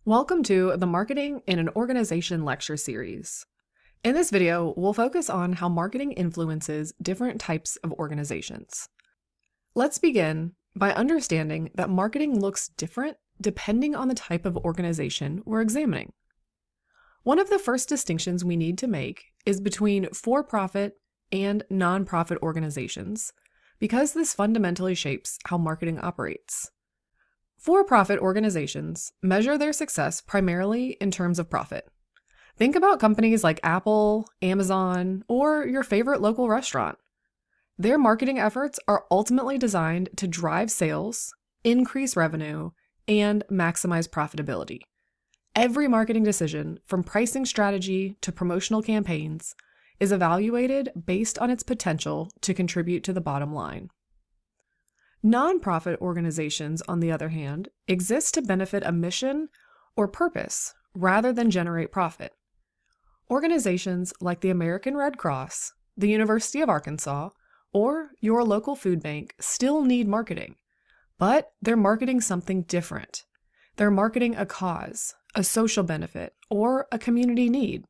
Welcome to the Marketing in an Organization lecture series. In this video, we'll focus on how marketing influences different types of organizations. Let's begin by understanding that marketing looks different depending on the type of organization we're examining. One of the first distinctions we need to make is between for-profit and nonprofit organizations, because this fundamentally shapes how marketing operates. For-profit organizations measure their success primarily in terms of profit. Think about companies like Apple, Amazon, or your favorite local restaurant. Their marketing efforts are ultimately designed to drive sales, increase revenue, and maximize profitability. Every marketing decision, from pricing strategy to promotional campaigns, is evaluated based on its potential to contribute to the bottom line. Nonprofit organizations, on the other hand, exist to benefit a mission or purpose rather than generate profit. Organizations like the American Red Cross, the University of Arkansas, or your local food bank still need marketing, but they're marketing something different. They're marketing a cause, a social benefit, or a community need.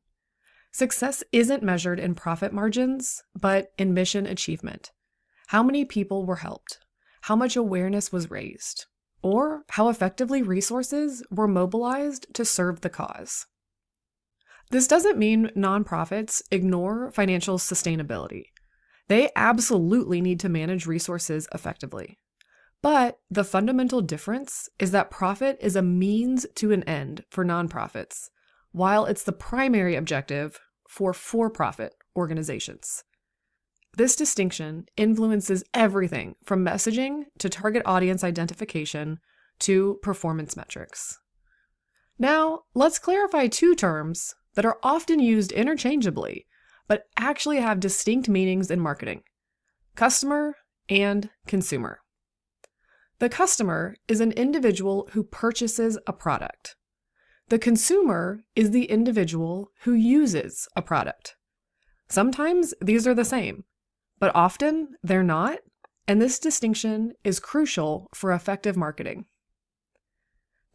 Success isn't measured in profit margins, but in mission achievement. How many people were helped? How much awareness was raised, or how effectively resources were mobilized to serve the cause. This doesn't mean nonprofits ignore financial sustainability. They absolutely need to manage resources effectively. But the fundamental difference is that profit is a means to an end for nonprofits, while it's the primary objective for for-profit organizations. This distinction influences everything from messaging to target audience identification to performance metrics. Now, let's clarify two terms that are often used interchangeably, but actually have distinct meanings in marketing: customer and consumer. The customer is an individual who purchases a product. The consumer is the individual who uses a product. Sometimes these are the same, but often they're not, and this distinction is crucial for effective marketing.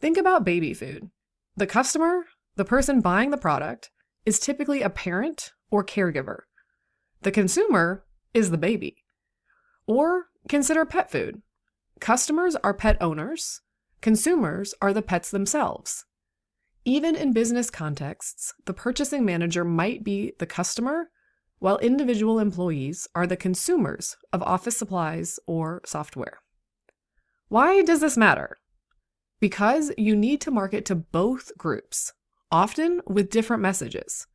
Think about baby food. The customer, the person buying the product, is typically a parent or caregiver. The consumer is the baby. Or consider pet food. Customers are pet owners. Consumers are the pets themselves. Even in business contexts, the purchasing manager might be the customer, while individual employees are the consumers of office supplies or software. Why does this matter? Because you need to market to both groups, often with different messages.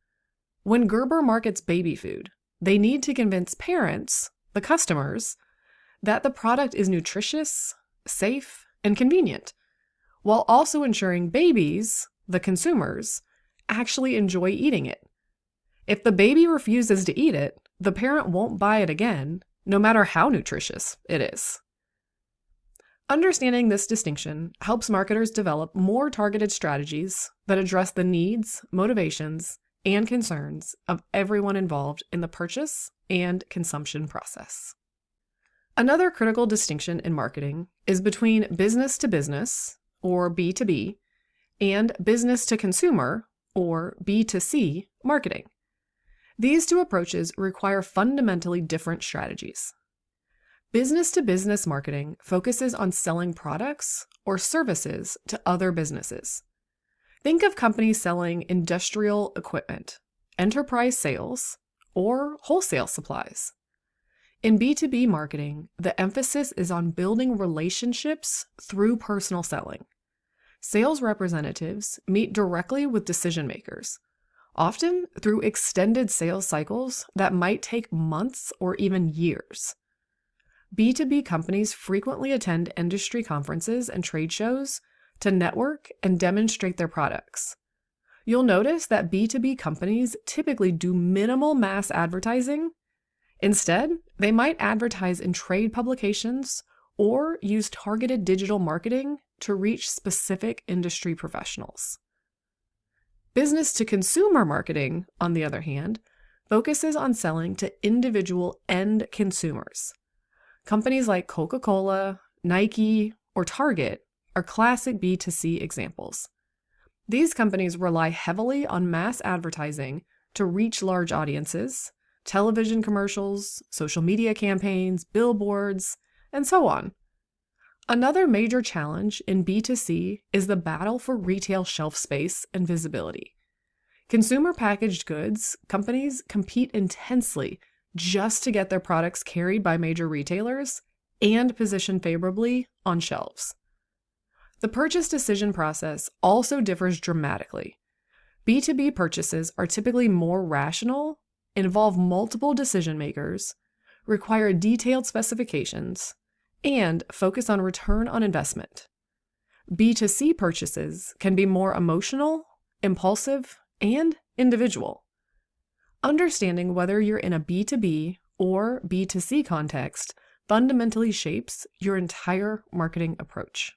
When Gerber markets baby food, they need to convince parents, the customers, that the product is nutritious, safe, and convenient, while also ensuring babies, the consumers, actually enjoy eating it. If the baby refuses to eat it, the parent won't buy it again, no matter how nutritious it is. Understanding this distinction helps marketers develop more targeted strategies that address the needs, motivations, and concerns of everyone involved in the purchase and consumption process. Another critical distinction in marketing is between business to business, or B2B, and business to consumer, or B2C, marketing. These two approaches require fundamentally different strategies. Business-to-business marketing focuses on selling products or services to other businesses. Think of companies selling industrial equipment, enterprise sales, or wholesale supplies. In B2B marketing, the emphasis is on building relationships through personal selling. Sales representatives meet directly with decision makers, often through extended sales cycles that might take months or even years. B2B companies frequently attend industry conferences and trade shows to network and demonstrate their products. You'll notice that B2B companies typically do minimal mass advertising. Instead, they might advertise in trade publications or use targeted digital marketing to reach specific industry professionals. Business-to-consumer marketing, on the other hand, focuses on selling to individual end consumers. Companies like Coca-Cola, Nike, or Target are classic B2C examples. These companies rely heavily on mass advertising to reach large audiences, television commercials, social media campaigns, billboards, and so on. Another major challenge in B2C is the battle for retail shelf space and visibility. Consumer packaged goods companies compete intensely just to get their products carried by major retailers and positioned favorably on shelves. The purchase decision process also differs dramatically. B2B purchases are typically more rational, involve multiple decision makers, require detailed specifications, and focus on return on investment. B2C purchases can be more emotional, impulsive, and individual. Understanding whether you're in a B2B or B2C context fundamentally shapes your entire marketing approach.